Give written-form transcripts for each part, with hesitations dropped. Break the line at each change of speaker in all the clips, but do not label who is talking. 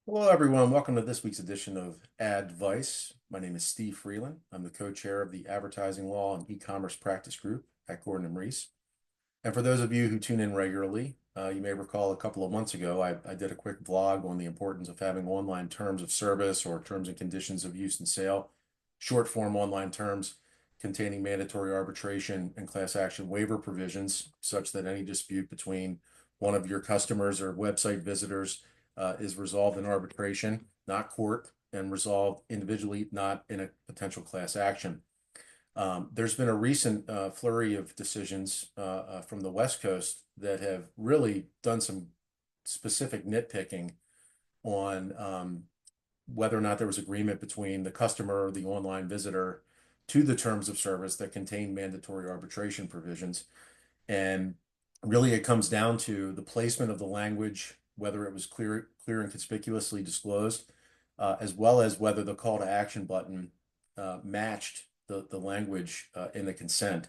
Hello, everyone. Welcome to this week's edition of Advice. My name is Steve Freeland. I'm the co-chair of the Advertising Law and E-commerce Practice Group at Gordon and Reese. And for those of you who tune in regularly, you may recall a couple of months ago, I did a quick vlog on the importance of having online terms of service or terms and conditions of use and sale, short form online terms containing mandatory arbitration and class action waiver provisions, such that any dispute between one of your customers or website visitors is resolved in arbitration, not court, and resolved individually, not in a potential class action. There's been a recent flurry of decisions from the West Coast that have really done some specific nitpicking on whether or not there was agreement between the customer or the online visitor to the terms of service that contain mandatory arbitration provisions. And really, it comes down to the placement of the language, whether it was clear and conspicuously disclosed, as well as whether the call to action button matched the language in the consent.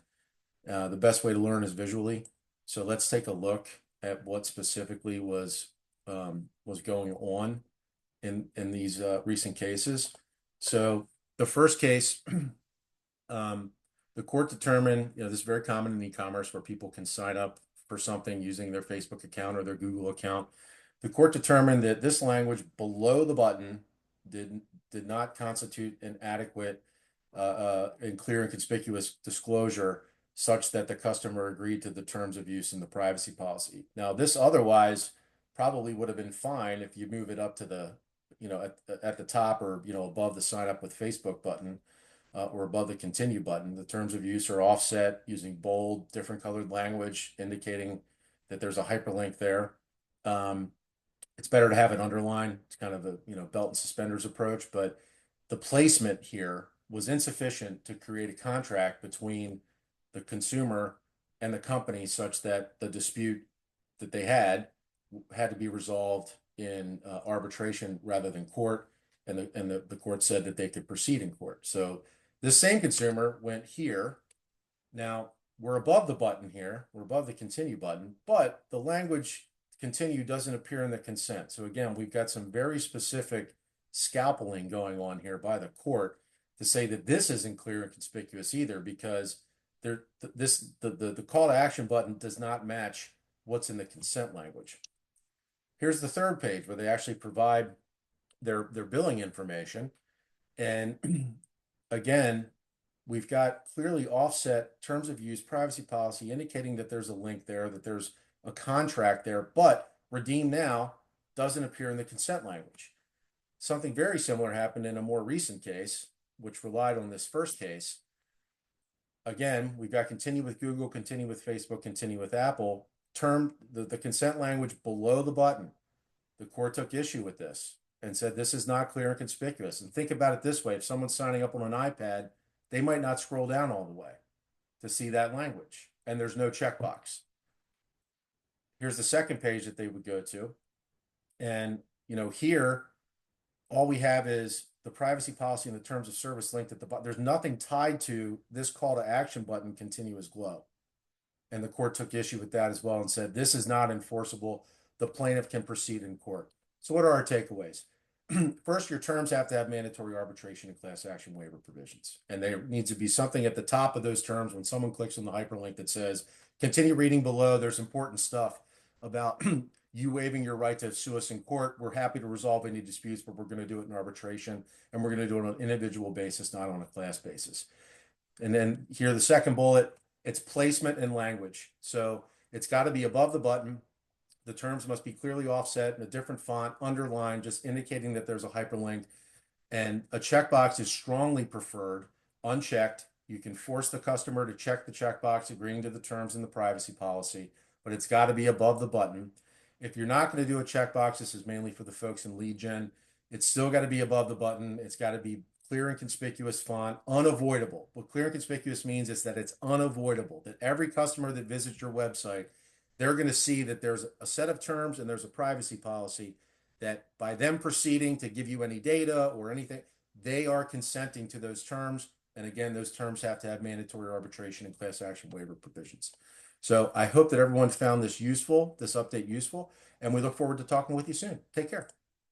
The best way to learn is visually. So let's take a look at what specifically was going on in these recent cases. So the first case, the court determined, this is very common in e-commerce where people can sign up for something using their Facebook account or their Google account. The court determined that this language below the button did not constitute an adequate and clear and conspicuous disclosure such that the customer agreed to the terms of use in the privacy policy. Now, this otherwise probably would have been fine if you move it up to the, at the top or, above the sign up with Facebook button or above the continue button. The terms of use are offset using bold, different colored language indicating that there's a hyperlink there. It's better to have it underlined. It's kind of the, belt and suspenders approach, but the placement here was insufficient to create a contract between the consumer and the company such that the dispute that they had to be resolved in arbitration rather than court. And the court said that they could proceed in court. So this same consumer went here. Now we're above the button here. We're above the continue button, but the language continue doesn't appear in the consent. So again, we've got some very specific scalpeling going on here by the court to say that this isn't clear and conspicuous either, because the call to action button does not match what's in the consent language. Here's the third page where they actually provide their billing information. And again, we've got clearly offset terms of use privacy policy indicating that there's a link there, that there's a contract there, but redeem now doesn't appear in the consent language. Something very similar happened in a more recent case, which relied on this first case. Again, we've got continue with Google, continue with Facebook, continue with Apple. The consent language below the button. The court took issue with this and said this is not clear and conspicuous. And think about it this way: if someone's signing up on an iPad, they might not scroll down all the way to see that language, and there's no checkbox. Here's the second page that they would go to. And, here, all we have is the privacy policy and the terms of service linked at the bottom. There's nothing tied to this call to action button, continue as glow. And the court took issue with that as well and said, this is not enforceable. The plaintiff can proceed in court. So what are our takeaways? First, your terms have to have mandatory arbitration and class action waiver provisions. And there needs to be something at the top of those terms when someone clicks on the hyperlink that says, continue reading below. There's important stuff about you waiving your right to sue us in court. We're happy to resolve any disputes, but we're going to do it in arbitration, and we're going to do it on an individual basis, not on a class basis. And then here, the second bullet, it's placement and language. So it's got to be above the button. The terms must be clearly offset in a different font, underlined, just indicating that there's a hyperlink. And a checkbox is strongly preferred, unchecked. You can force the customer to check the checkbox agreeing to the terms in the privacy policy, but it's got to be above the button. If you're not going to do a checkbox, this is mainly for the folks in lead gen, it's still got to be above the button. It's got to be clear and conspicuous font, unavoidable. What clear and conspicuous means is that it's unavoidable, that every customer that visits your website, they're going to see that there's a set of terms and there's a privacy policy that by them proceeding to give you any data or anything, they are consenting to those terms. And again, those terms have to have mandatory arbitration and class action waiver provisions. So I hope that everyone found this useful, this update useful, and we look forward to talking with you soon. Take care.